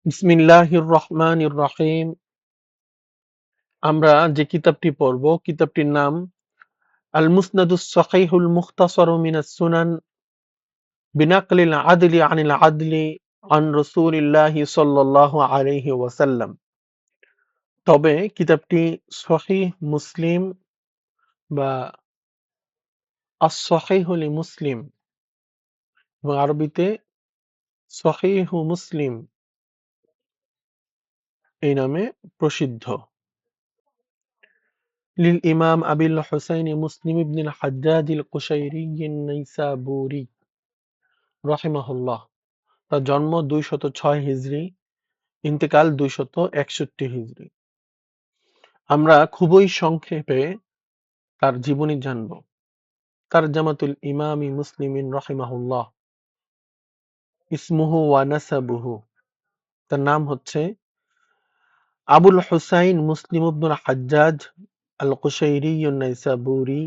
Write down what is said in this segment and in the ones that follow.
বিসমিল্লাহির রহমানির রহিম। আমরা যে কিতাবটি পড়ব কিতাবটির নাম আল মুসনাদুস সহিহুল মুখতাসারু মিনাস সুনান বিনাকলিল আদলি আনিল আদলি আন রাসূলিল্লাহি সাল্লাল্লাহু আলাইহি ওয়াসাল্লাম। তবে কিতাবটি সহিহ মুসলিম বা আস-সহিহু লিমুসলিম এবং আরবিতে সহিহু মুসলিম এই নামে প্রসিদ্ধ। লিল ইমাম আবিল হুসাইন মুসলিম ইবনুল হাজ্জাজিল কুশাইরি আন-নাইসাবুরি রাহিমাহুল্লাহ। তার জন্ম 206 হিজরি, ইন্তেকাল 261 হিজরি। আমরা খুবই সংক্ষেপে তার জীবনী জানব। তারজামাতুল ইমামি মুসলিমিন রাহিমাহুল্লাহ। ইসমুহু ওয়া নাসাবুহু। তার নাম হচ্ছে আবুল হুসাইন মুসলিম ইবনুল হাজ্জাজ আল কুশাইরি আন-নাইসাবুরি।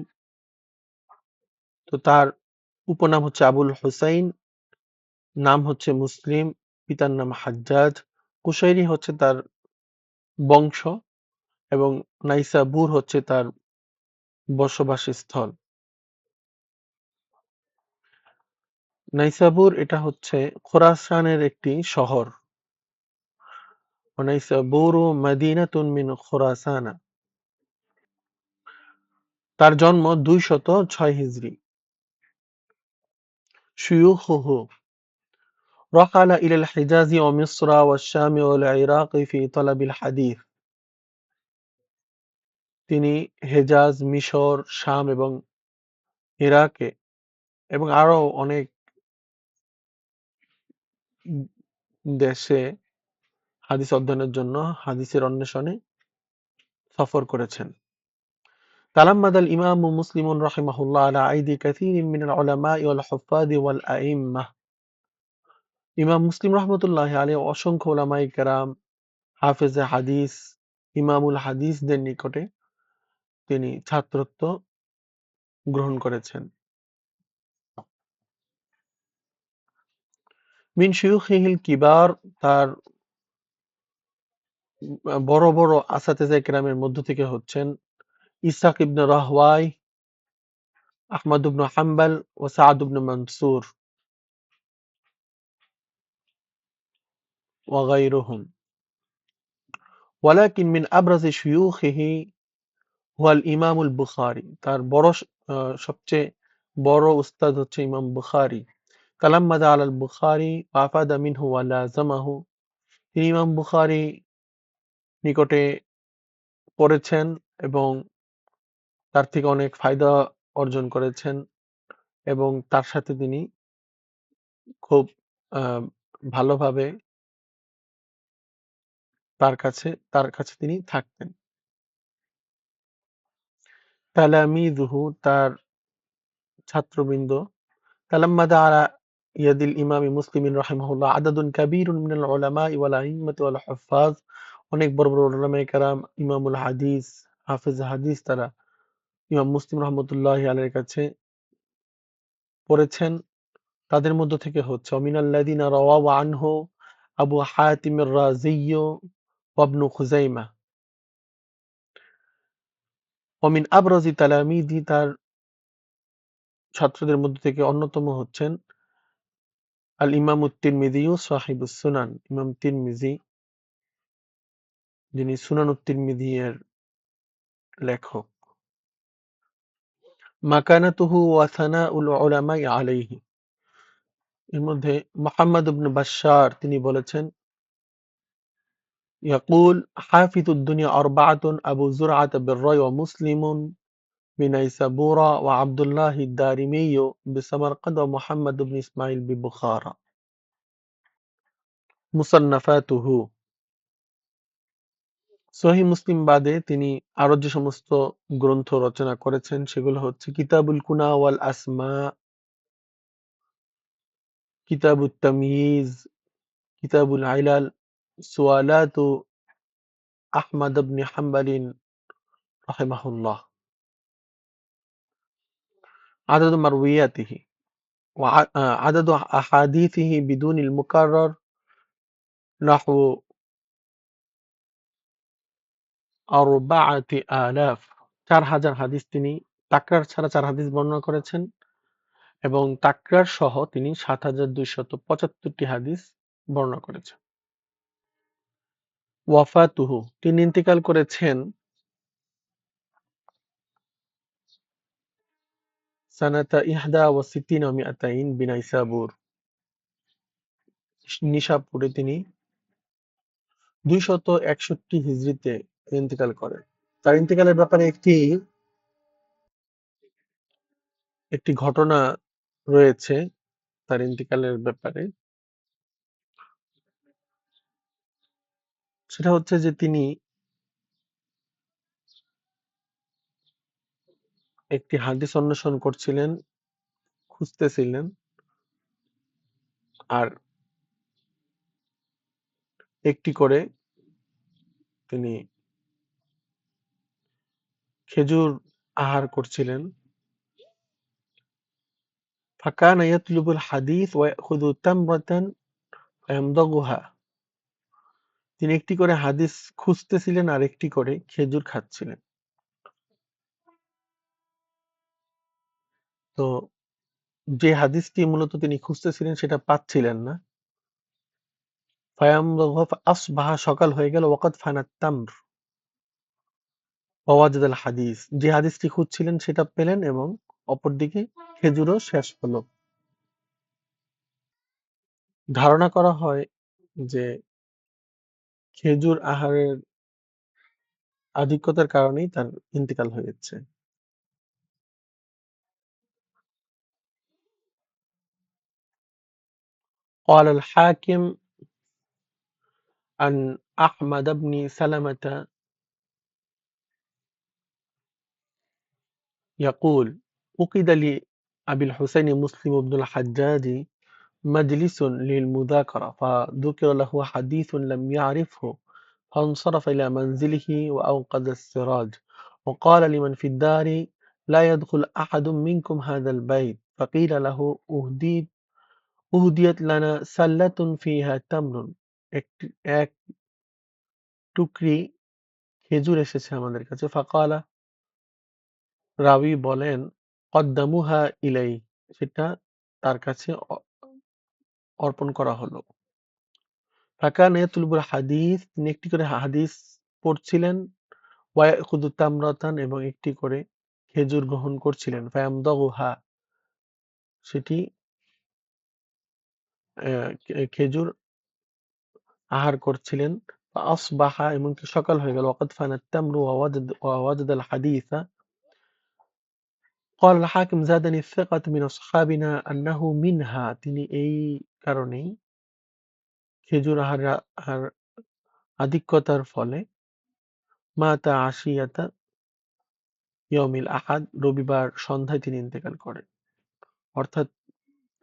তো তার উপনাম হচ্ছে আবুল হুসাইন, নাম হচ্ছে মুসলিম, পিতার নাম হাজ্জাজ, কুশাইরি হচ্ছে তার বংশ এবং নাইসাবুর হচ্ছে তার বসবাসস্থল। নাইসাবুর এটা হচ্ছে খোরাসানের একটি শহর। নাইসাবুরু মাদিনাতুন মিন খোরাসানা। তার জন্ম 206 হিজরি। শুয়ুখুহু রাহালা ইলাল হিজাজি ওয়া মিসরা ওয়া শামি ওয়াল ইরাকি ফি তালাবিল হাদিস। তিনি হেজাজ, মিশর, শাম এবং ইরাকে এবং আরো অনেক দেশে হাদিস অধ্যয়নের জন্য হাদিসের অন্বেষণে সফর করেছেন। تلمذ الإمام مسلم رحمه الله على أيدي كثير من العلماء والحفاظ والأئمة। ইমাম মুসলিম রহমতুল্লাহ আলাইহি অসংখ্য উলামায়ে কেরাম, হাফেজে হাদিস, ইমামুল হাদিসদের নিকটে তিনি ছাত্রত্ব গ্রহণ করেছেন। মিন শিয়ুখিহিল কিবার। তার বড় বড় আসাতেজে কেরামের মধ্য থেকে হচ্ছেন ইসহাক ইবনে রাহওয়াই, আহমদ ইবনে হাম্বল ও সাদ ইবনে মানসুর وغيرهم। ولكن من أبرز شيوخه هو الإمام البخاري। তার সবচেয়ে বড় উস্তাদ হচ্ছে ইমাম বুখারী। تلمذ على البخاري وأفاد منه ولازمه। তিনি ইমাম বুখারী নিকটে পড়েছেন এবং তার থেকে অনেক ফায়দা অর্জন করেছেন এবং তার সাথে তিনি খুব ভালোভাবে তার কাছে তিনি থাকতেন। তালামিযুহু তার ছাত্রবৃন্দ। تلمذ على يد الإمام مسلم رحمه الله عدد كبير من العلماء والأئمة والحفاظ। অনেক বড় বড় উলামায়ে কেরাম, ইমামুল হাদিস, হাফেজ হাদিস তারা ইমাম মুসলিম রহমতুল্লাহি আলাইহির কাছে পড়েছেন। তাদের মধ্য থেকে হচ্ছে মিনাল্লাযিনা রাওয়াউ আনহু আবু হাতিম আর-রাযী ওয়া ইবনু খুযাইমা। ওয়া মিন আবরাজি তালামিযি তার ছাত্রদের মধ্য থেকে অন্যতম হচ্ছেন আল ইমাম তিরমিযী সাহিবুস সুনান। ইমাম তিরমিযী যিনি সুনান তিরমিযী এর লেখক। মাকানাতুহু ওয়া সানাউল উলামাই আলাইহি। এর মধ্যে মুহাম্মদ ইবনে বাশশার তিনি বলেছেন ইয়াকুল হাফিজুদ দুনিয়া আরবাআতুন আবু যুরআত বির-রায় ওয়া মুসলিমুন বিনাইসাবুরা ওয়া আব্দুল্লাহ ad-দারিমি বিসামারকান্দ ওয়া মুহাম্মদ ইবনে ইসমাঈল বিবুখারা। মুসান্নাফাতুহু। সহিহ মুসলিম বাদে তিনি আরো যে সমস্ত গ্রন্থ রচনা করেছেন সেগুলো হচ্ছে কিতাবুল কুনা ওয়াল আসমা, কিতাবুত তাময়িজ, কিতাবুল ইলাল, সুয়ালাতু আহমদ ইবনে হাম্বলিন রাহিমাহুল্লাহ, আদাদু মারউইয়াতিহি ওয়া আদাদু আহাদিসিহি বিদুনিল মুকাররার নাহু ৪,০০০ ৪,০০০ হাদিস তিনি তাকরার ছাড়া ৪ হাদিস বর্ণনা করেছেন এবং তাকরার সহ তিনি ৭,২৭৫ হাদিস বর্ণনা করেছেন। ওয়াফাতুহু তিনি ইন্তিকাল করেছেন সানাতা ইহদা ওয়া সিত্তিনা ওয়া মিআতাইন বিনাইসাবুর নিশাপুরে তিনি ২৬১ হিজরিতে ইন্তিকাল করেন। তার ইন্তিকালের ব্যাপারে একটি ঘটনা রয়েছে তার ইন্তিকালের ব্যাপারে। সেটা হচ্ছে যে তিনি একটি হাদিস অন্বেষণ করছিলেন, খুঁজতেছিলেন। আর একটি করে তিনি খেজুর আহার করছিলেন। ফাকানা ইয়াতলুবুল হাদিস ওয়া ইয়াখুযু তামরাতান ফায়ামদাগুহা তিনি একটি করে হাদিস খুঁজতেছিলেন আর একটি করে খেজুর খাচ্ছিলেন। তো যে হাদিসটি মূলত তিনি খুঁজতেছিলেন সেটা পাচ্ছিলেন না। ফায়ামদাগুহা ফাআসবাহা সকাল হয়ে গেল ওয়াকাদ ফানাত তামর ওয়া ওয়াজাদাল হাদিস যে হাদিসটি খুঁজছিলেন সেটা পেলেন এবং অপরদিকে খেজুরও শেষ হলো। ধারণা করা হয় যে খেজুর আহারের আধিক্যতার কারণেই তার ইন্তেকাল হয়েছে। قال الحاكم عن أحمد بن سلمة يقول عقد لأبي الحسين مسلم بن الحجاج مجلس للمذاكرة فذكر له حديث لم يعرفه فانصرف إلى منزله وأوقد السراج وقال لمن في الدار لا يدخل أحد منكم هذا البيت فقيل له أهديت لنا سلة فيها تمر এক টুকরি খেজুর এসেছে আমাদের কাছে ফাকালা রাবী বলেন কদ্দামুহা ইলাই সেটা তার কাছে অর্পণ করা হলো। ফাকানা ইয়াতলুবুল হাদিস তিনি একটি করে হাদিস পড়ছিলেন ওয়া ইয়াখুযু তামরাতান এবং একটি করে খেজুর গ্রহণ করছিলেন ফায়ামদাগুহা সেটি খেজুর আহার করছিলেন ফাআসবাহা এমনকি সকাল হয়ে গেল ওয়াকাদ ফানাত তামরু ওয়া ওয়াজাদাল হাদিসা قال الحاكم زادني الثقة من أصحابنا أنه منها তিনি এই কারণেই খেজুর আহার আধিক্যতার ফলে মাতা আশিয়াতা ইয়মিল আহাদ রবিবার সন্ধ্যায় তিনি ইন্তেকাল করেন। অর্থাৎ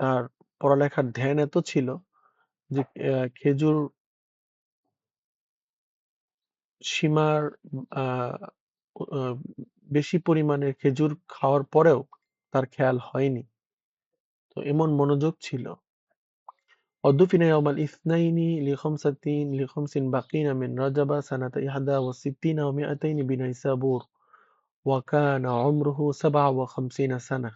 তার পড়ালেখার ধ্যান এত ছিল যে খেজুর সীমার বেশি পরিমাণে খেজুর খাওয়ার পরেও তার খেয়াল হয়নি। তো এমন মনোযোগ ছিল। ودفن يوم الاثنين لخمس بقين من رجب سنة 61 و200 بنيسابور وكان عمره 57 سنة